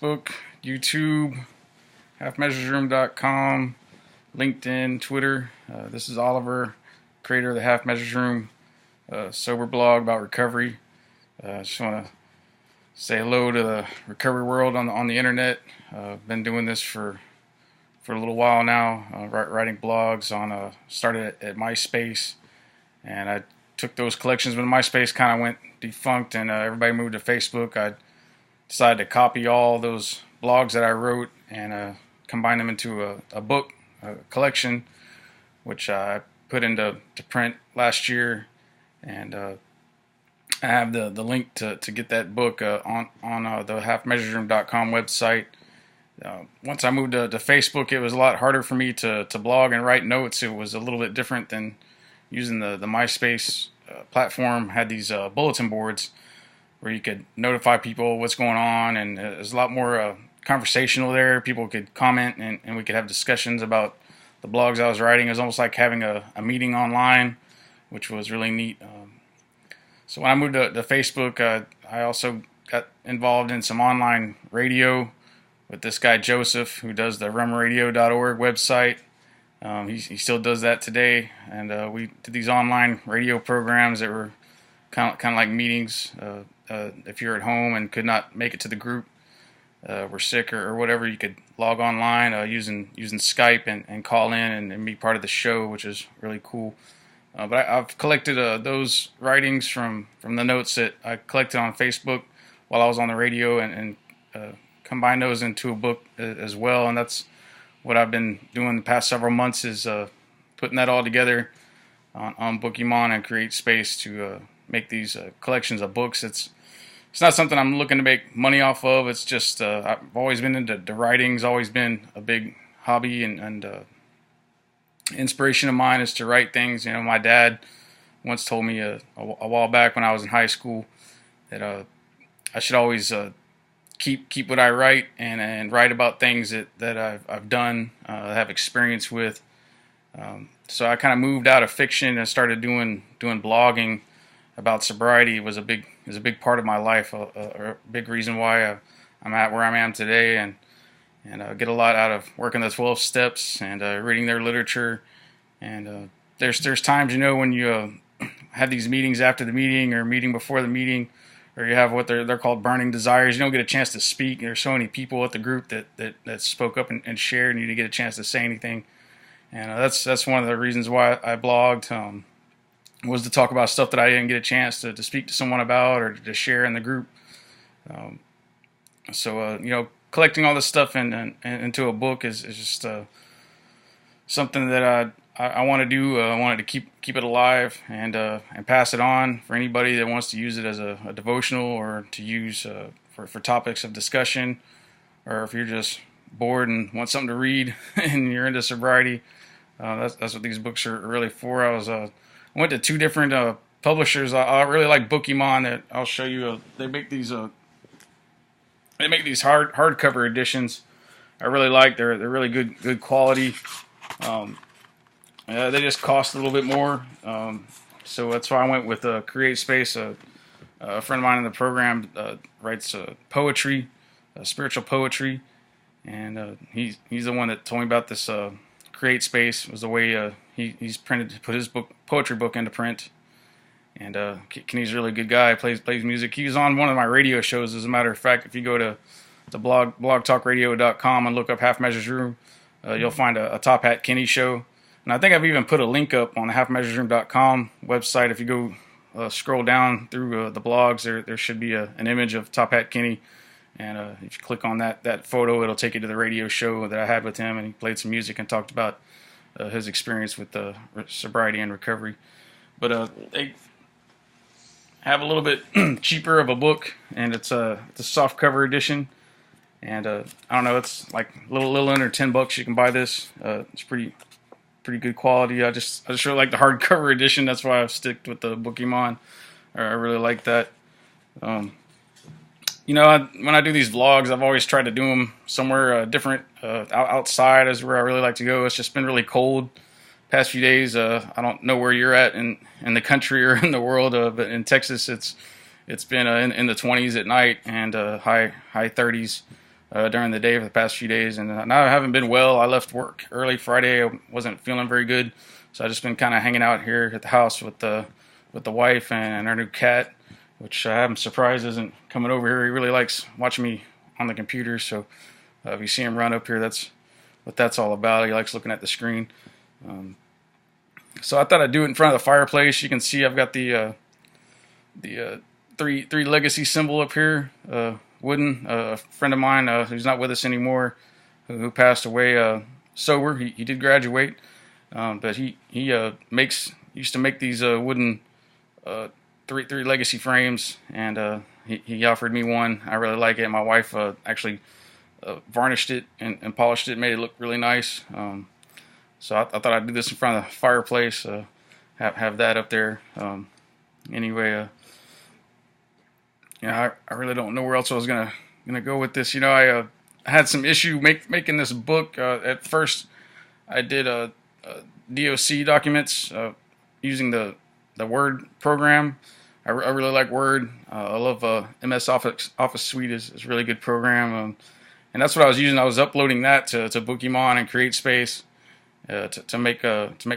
Facebook, YouTube, halfmeasuresroom.com, LinkedIn, Twitter. This is Oliver, creator of the Half Measures Room, sober blog about recovery. Just want to say hello to the recovery world on the internet. Been doing this for a little while now, writing blogs on. Started at MySpace, and I took those collections when MySpace kind of went defunct and everybody moved to Facebook. I decided to copy all those blogs that I wrote and combine them into a book, a collection, which I put into print last year. And I have the link to get that book on the halfmeasuresroom.com website. Once I moved to Facebook, it was a lot harder for me to blog and write notes. It was a little bit different than using the MySpace platform. Had these bulletin boards where you could notify people what's going on, and it was a lot more conversational there. People could comment, and we could have discussions about the blogs I was writing. It was almost like having a meeting online, which was really neat. So when I moved to Facebook, I also got involved in some online radio with this guy Joseph, who does the rumradio.org website. He still does that today, and we did these online radio programs that were kind of like meetings. If you're at home and could not make it to the group, were sick or whatever, you could log online using Skype and call in and be part of the show, which is really cool. But I've collected those writings from the notes that I collected on Facebook while I was on the radio and combined those into a book as well. And that's what I've been doing the past several months, is putting that all together on Bookemon and create space to make these collections of books. It's not something I'm looking to make money off of. It's just I've always been into the writing. It's always been a big hobby and inspiration of mine is to write things. You know, my dad once told me a while back when I was in high school that I should always keep what I write and write about things that I've done, have experience with. So I kind of moved out of fiction and started doing blogging about sobriety. It was a big part of my life, a big reason why I'm at where I am today, and get a lot out of working the 12 steps and reading their literature. And there's times, you know, when you have these meetings after the meeting or meeting before the meeting, or you have what they're called burning desires. You don't get a chance to speak. There's so many people at the group that spoke up and shared, and you didn't get a chance to say anything. And that's one of the reasons why I blogged, was to talk about stuff that I didn't get a chance to speak to someone about or to share in the group. So you know, collecting all this stuff into a book is just something that I want to do. I wanted to keep it alive and pass it on for anybody that wants to use it as a devotional or to use for topics of discussion, or if you're just bored and want something to read and you're into sobriety. That's what these books are really for. I went to two different publishers. I really like Bookemon. That I'll show you. They make these hardcover editions. I really like. They're really good quality. They just cost a little bit more, so that's why I went with Create Space. A friend of mine in the program writes poetry, spiritual poetry, and he's the one that told me about this. Create Space was the way he's put his poetry book into print. And Kenny's a really good guy. Plays music. He was on one of my radio shows, as a matter of fact. If you go to the blogtalkradio.com and look up Half Measures Room, you'll find a Top Hat Kenny show. And I think I've even put a link up on the halfmeasuresroom.com website. If you go scroll down through the blogs, there should be an image of Top Hat Kenny. And if you click on that photo, it'll take you to the radio show that I had with him. And he played some music and talked about his experience with sobriety and recovery. But they have a little bit cheaper of a book, and it's a soft cover edition. And I don't know, it's like a little under $10. You can buy this. It's pretty good quality. I just really like the hardcover edition. That's why I've sticked with the Bookemon. I really like that. You know, when I do these vlogs, I've always tried to do them somewhere different. Outside is where I really like to go. It's just been really cold past few days. I don't know where you're at in the country or in the world, but in Texas, it's been in the 20s at night and high 30s during the day for the past few days, and now I haven't been well. I left work early Friday. I wasn't feeling very good, so I just been kind of hanging out here at the house with the wife and our new cat, which I'm surprised isn't coming over here. He really likes watching me on the computer, so if you see him run up here, that's what that's all about. He likes looking at the screen. So I thought I'd do it in front of the fireplace. You can see I've got the three legacy symbol up here, wooden. A friend of mine who's not with us anymore, who passed away sober. He did graduate, but he used to make these wooden three legacy frames, and he offered me one. I really like it. My wife actually varnished it and polished it, made it look really nice. So I thought I'd do this in front of the fireplace, have that up there. Anyway, I really don't know where else I was gonna go with this. I had some issue making this book. At first, I did DOC documents using the Word program. I really like Word. I love MS Office Suite is a really good program, and that's what I was using. I was uploading that to Bookemon and CreateSpace to make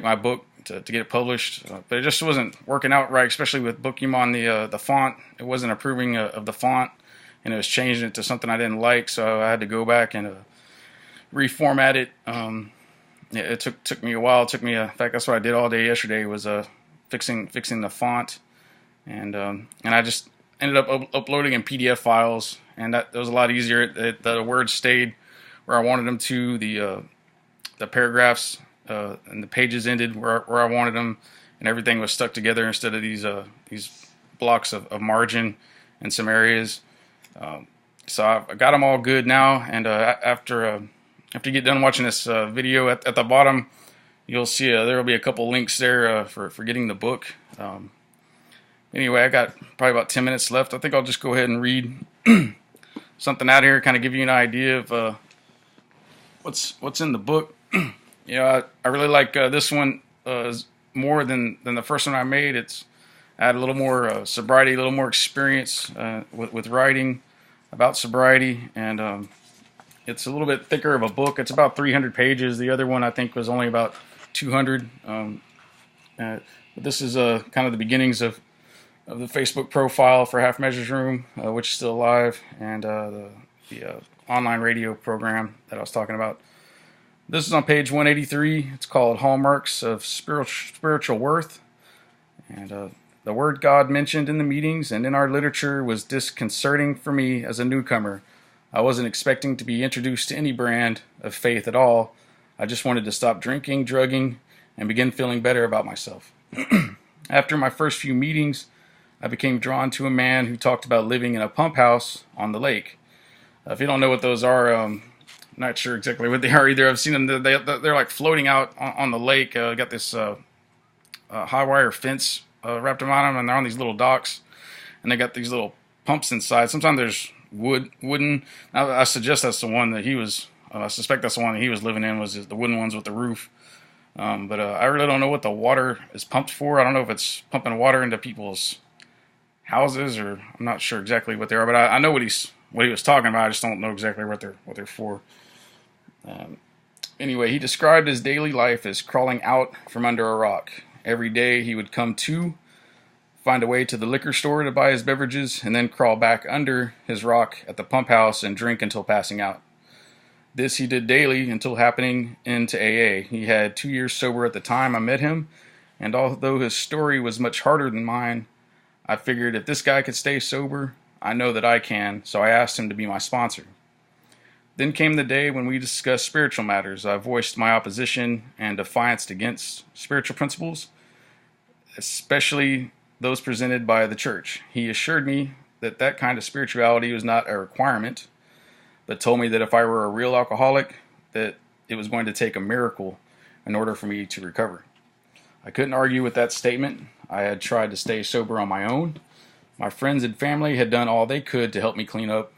my book to get it published, but it just wasn't working out right, especially with Bookemon. The font, it wasn't approving of the font, and it was changing it to something I didn't like, so I had to go back and reformat it. It took me a while. It took me in fact, that's what I did all day yesterday, was fixing the font, and I just ended up uploading in PDF files, and that was a lot easier. The words stayed where I wanted them to. The paragraphs and the pages ended where I wanted them, and everything was stuck together instead of these blocks of margin in some areas. So I got them all good now, and after you get done watching this video, at the bottom you'll see there will be a couple links there for getting the book. Anyway, I got probably about 10 minutes left. I think I'll just go ahead and read something out here, kind of give you an idea of what's in the book. I really like this one more than the first one I made. I had a little more sobriety, a little more experience with writing about sobriety, and it's a little bit thicker of a book. It's about 300 pages. The other one I think was only about 200. But this is kind of the beginnings of the Facebook profile for Half Measures Room, which is still alive, and the online radio program that I was talking about. This is on page 183. It's called Hallmarks of Spiritual Worth. And the word God mentioned in the meetings and in our literature was disconcerting for me as a newcomer. I wasn't expecting to be introduced to any brand of faith at all. I just wanted to stop drinking, drugging, and begin feeling better about myself. After my first few meetings, I became drawn to a man who talked about living in a pump house on the lake. If you don't know what those are, not sure exactly what they are either. I've seen them. They're like floating out on the lake. Got this high wire fence wrapped around them, and they're on these little docks. And they got these little pumps inside. Sometimes there's wooden. I suggest that's the one that he was. I suspect that's the one that he was living in, was the wooden ones with the roof. But I really don't know what the water is pumped for. I don't know if it's pumping water into people's houses, or I'm not sure exactly what they are. But I know what he was talking about. I just don't know exactly what they're for. Anyway, he described his daily life as crawling out from under a rock. Every day he would come to, find a way to the liquor store to buy his beverages, and then crawl back under his rock at the pump house and drink until passing out. This he did daily until happening into AA. He had 2 years sober at the time I met him, and although his story was much harder than mine, I figured if this guy could stay sober, I know that I can, so I asked him to be my sponsor. Then came the day when we discussed spiritual matters. I voiced my opposition and defiance against spiritual principles, especially those presented by the church. He assured me that kind of spirituality was not a requirement, but told me that if I were a real alcoholic, that it was going to take a miracle in order for me to recover. I couldn't argue with that statement. I had tried to stay sober on my own. My friends and family had done all they could to help me clean up.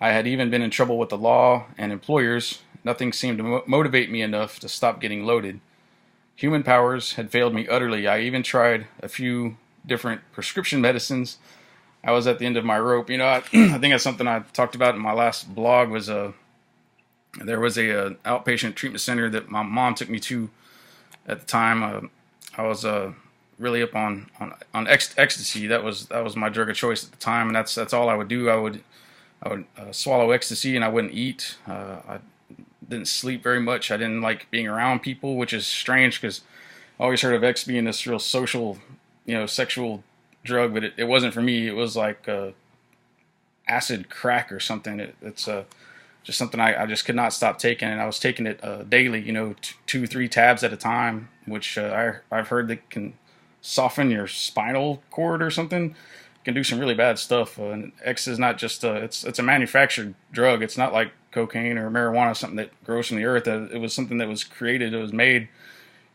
I had even been in trouble with the law and employers. Nothing seemed to motivate me enough to stop getting loaded. Human powers had failed me utterly. I even tried a few different prescription medicines. I was at the end of my rope. I think that's something I talked about in my last blog. Was there was a outpatient treatment center that my mom took me to at the time. I was really up on ecstasy. That was my drug of choice at the time, and that's all I would do. I would swallow ecstasy, and I wouldn't eat. I didn't sleep very much. I didn't like being around people, which is strange because I always heard of X being this real social, sexual drug, but it wasn't for me. It was like acid crack or something. It's just something I just could not stop taking, and I was taking it daily, 2, 3 tabs at a time, which I've heard that can soften your spinal cord or something. It can do some really bad stuff. And X is not just it's a manufactured drug. It's not like cocaine or marijuana, something that grows from the earth. It was something that was created. It was made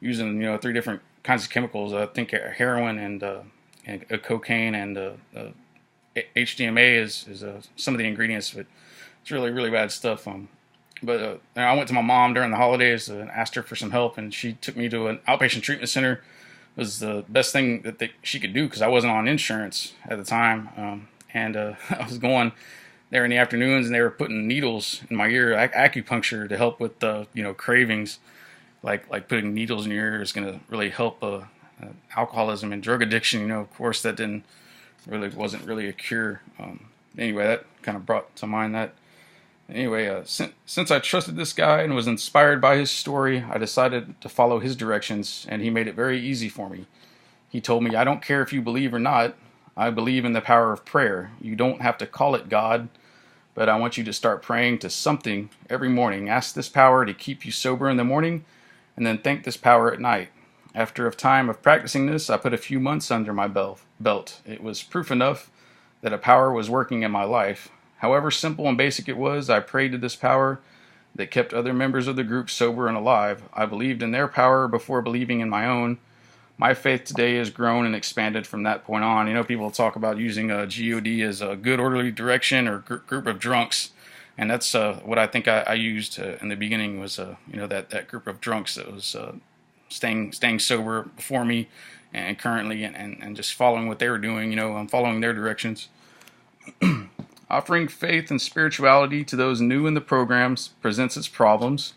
using 3 different kinds of chemicals. I think heroin and cocaine and HDMA is some of the ingredients, but it's really, really bad stuff. But I went to my mom during the holidays and asked her for some help, and she took me to an outpatient treatment center. It was the best thing that she could do because I wasn't on insurance at the time, and I was going there in the afternoons, and they were putting needles in my ear, acupuncture, to help with cravings. Like putting needles in your ear is going to really help alcoholism and drug addiction. Of course, that wasn't really a cure. Anyway, that kind of brought to mind that. Anyway, since I trusted this guy and was inspired by his story, I decided to follow his directions, and he made it very easy for me. He told me, "I don't care if you believe or not. I believe in the power of prayer. You don't have to call it God, but I want you to start praying to something every morning. Ask this power to keep you sober in the morning, and then thank this power at night." After a time of practicing this, I put a few months under my belt. It was proof enough that a power was working in my life. However simple and basic it was, I prayed to this power that kept other members of the group sober and alive. I believed in their power before believing in my own. My faith today has grown and expanded from that point on. People talk about using GOD as a good orderly direction or group of drunks, and that's what I think I used in the beginning was that group of drunks that was staying sober before me and currently, and just following what they were doing. I'm following their directions. Offering faith and spirituality to those new in the programs presents its problems.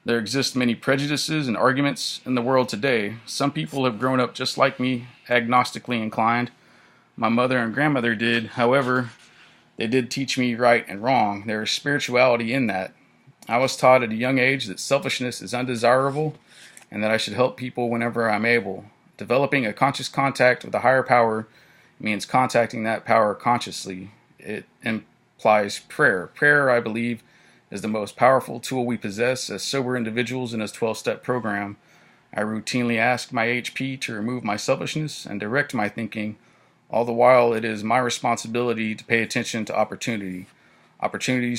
There exist many prejudices and arguments in the world today. Some people have grown up just like me, agnostically inclined. My mother and grandmother did. However, they did teach me right and wrong. There is spirituality in that. I was taught at a young age that selfishness is undesirable and that I should help people whenever I'm able. Developing a conscious contact with a higher power means contacting that power consciously. It implies prayer. Prayer, I believe, is the most powerful tool we possess as sober individuals in this 12-step program. I routinely ask my HP to remove my selfishness and direct my thinking. All the while, it is my responsibility to pay attention to opportunities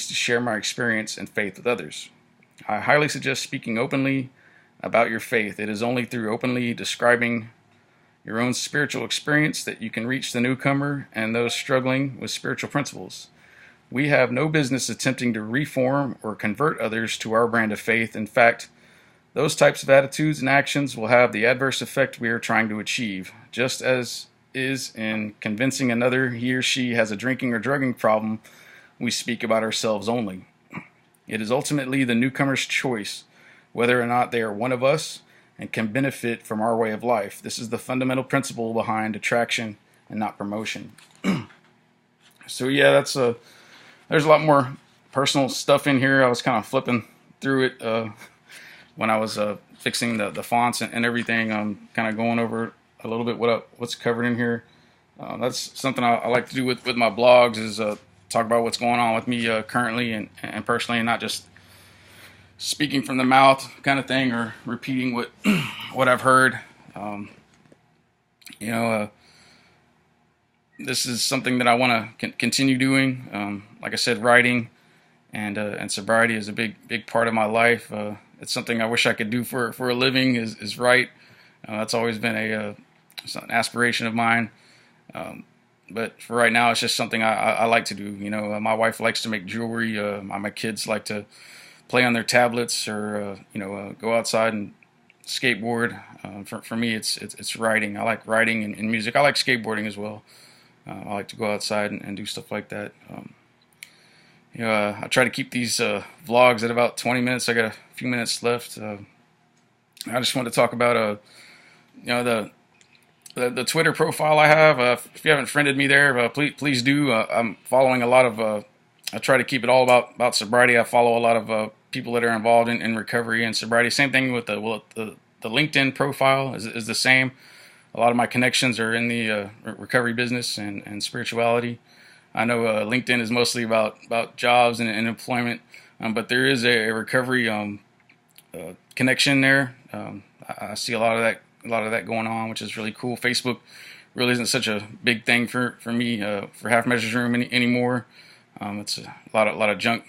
to share my experience and faith with others. I highly suggest speaking openly about your faith. It is only through openly describing your own spiritual experience that you can reach the newcomer and those struggling with spiritual principles. We have no business attempting to reform or convert others to our brand of faith. In fact, those types of attitudes and actions will have the adverse effect we are trying to achieve, just as is in convincing another he or she has a drinking or drugging problem. We speak about ourselves only. It is ultimately the newcomer's choice whether or not they are one of us and can benefit from our way of life. This is the fundamental principle behind attraction and not promotion. So yeah, there's a lot more personal stuff in here. I was kind of flipping through it when I was fixing the fonts and everything. I'm kind of going over a little bit what's covered in here. That's something I like to do with my blogs is talk about what's going on with me currently and personally, and not just speaking from the mouth kind of thing or repeating what I've heard. This is something that I want to continue doing. Like I said, writing and sobriety is a big part of my life. It's something I wish I could do for a living is write. That's always been an aspiration of mine. But for right now, it's just something I like to do. My wife likes to make jewelry. My kids like to play on their tablets or go outside and skateboard. For me, it's writing. I like writing and music. I like skateboarding as well. I like to go outside and do stuff like that. I try to keep these vlogs at about 20 minutes. I got a few minutes left. I just want to talk about the Twitter profile I have. If you haven't friended me there, please do. I'm following a lot of. I try to keep it all about sobriety. I follow a lot of people that are involved in recovery and sobriety. Same thing with the LinkedIn profile is the same. A lot of my connections are in the recovery business and spirituality. I know LinkedIn is mostly about jobs and employment, but there is a recovery connection there. I see a lot of that going on, which is really cool. Facebook really isn't such a big thing for me for Half Measures Room anymore. It's a lot of junk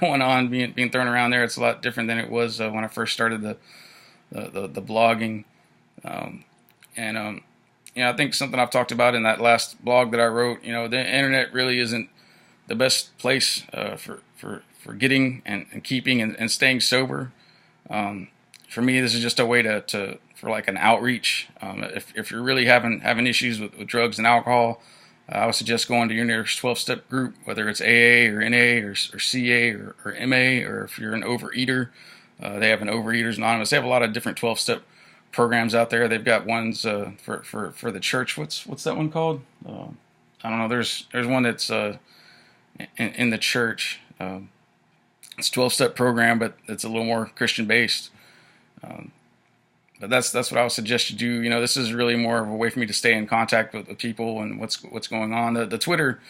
going on being thrown around there. It's a lot different than it was when I first started the blogging. I think something I've talked about in that last blog that I wrote. The internet really isn't the best place for getting and keeping and staying sober. For me, this is just a way for like an outreach. If you're really having issues with drugs and alcohol, I would suggest going to your nearest 12-step group, whether it's AA or NA or CA or MA, or if you're an overeater, they have an Overeaters Anonymous. They have a lot of different 12-step programs out there. They've got ones for the church. What's that one called? I don't know. There's one that's in the church. It's a 12-step program, but it's a little more Christian based. But that's what I would suggest you do. This is really more of a way for me to stay in contact with people and what's going on. The Twitter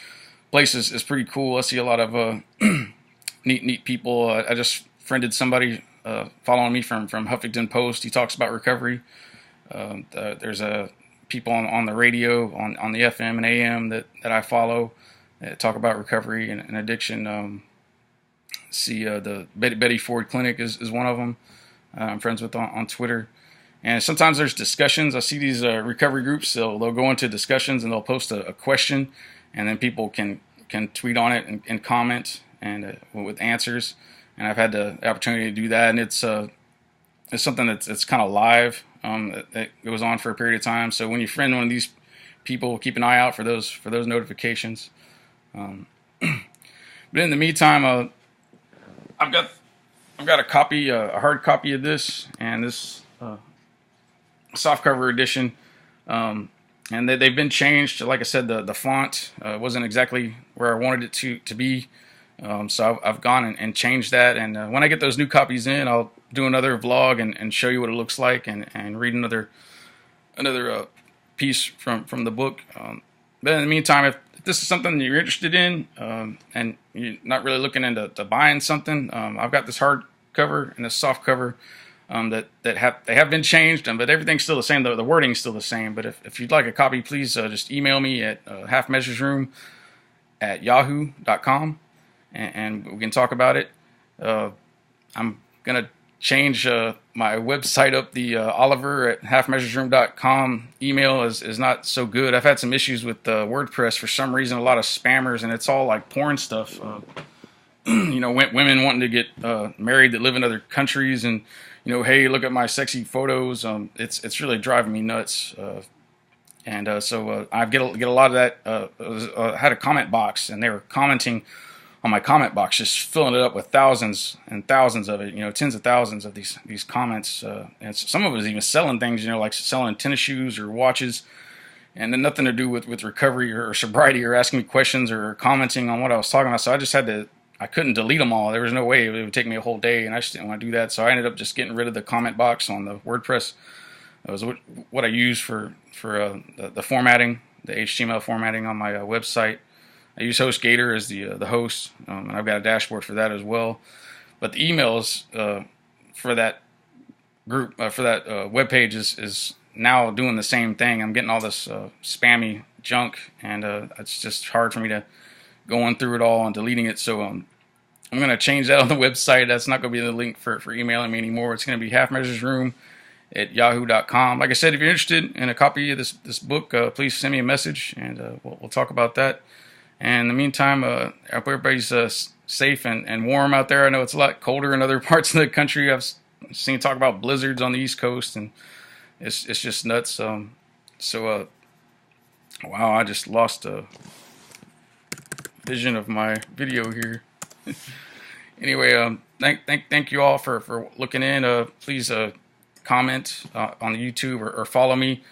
place is pretty cool. I see a lot of neat people. I just friended somebody following me from Huffington Post. He talks about recovery. There's people on the radio, on the FM and AM that I follow that talk about recovery and addiction. See the Betty Ford Clinic is one of them. I'm friends with on Twitter. And sometimes there's discussions. I see these recovery groups. They'll go into discussions and they'll post a question, and then people can tweet on it and comment and with answers. And I've had the opportunity to do that, and it's something that's kind of live. That goes on for a period of time. So when you friend one of these people, keep an eye out for those notifications. But in the meantime, I've got a copy, a hard copy of this, and this softcover edition, and they've been changed. Like I said, the font wasn't exactly where I wanted it to be, so I've gone and changed that. And when I get those new copies in, I'll do another vlog and show you what it looks like and read another piece from the book. But in the meantime, if this is something that you're interested in and you're not really looking into buying something, I've got this hard cover and this soft cover that have been changed, but everything's still the same. The wording's still the same. But if you'd like a copy, please just email me at halfmeasuresroom@yahoo.com, and we can talk about it. I'm gonna change my website up. The Oliver@halfmeasuresroom.com email is not so good. I've had some issues with WordPress for some reason. A lot of spammers, and it's all like porn stuff. Women wanting to get married that live in other countries, and hey, look at my sexy photos. It's really driving me nuts. So I get a lot of that. I had a comment box, and they were commenting on my comment box, just filling it up with thousands and thousands of it. Tens of thousands of these comments, and some of it is even selling things. Like selling tennis shoes or watches, and then nothing to do with recovery or sobriety, or asking me questions or commenting on what I was talking about. So I just I couldn't delete them all. There was no way. It would take me a whole day, and I just didn't want to do that. So I ended up just getting rid of the comment box on the WordPress. That was what I use for the formatting, the HTML formatting on my website. I use HostGator as the host, and I've got a dashboard for that as well. But the emails for that group, for that webpage is now doing the same thing. I'm getting all this spammy junk, and it's just hard for me to going through it all and deleting it. So I'm going to change that on the website. That's not going to be the link for emailing me anymore. It's going to be halfmeasuresroom@yahoo.com. Like I said, if you're interested in a copy of this book, please send me a message, and we'll talk about that. And in the meantime, I hope everybody's safe and warm out there. I know it's a lot colder in other parts of the country. I've seen talk about blizzards on the East Coast, and it's just nuts. So Wow, I just lost a vision of my video here. Anyway, thank you all for looking in. Please comment on the YouTube, or follow me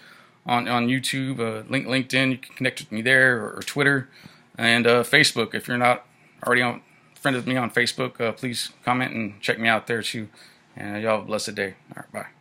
on YouTube, LinkedIn. You can connect with me there, or Twitter, and Facebook. If you're not already friend with me on Facebook, please comment and check me out there too. And y'all have a blessed day. All right, bye.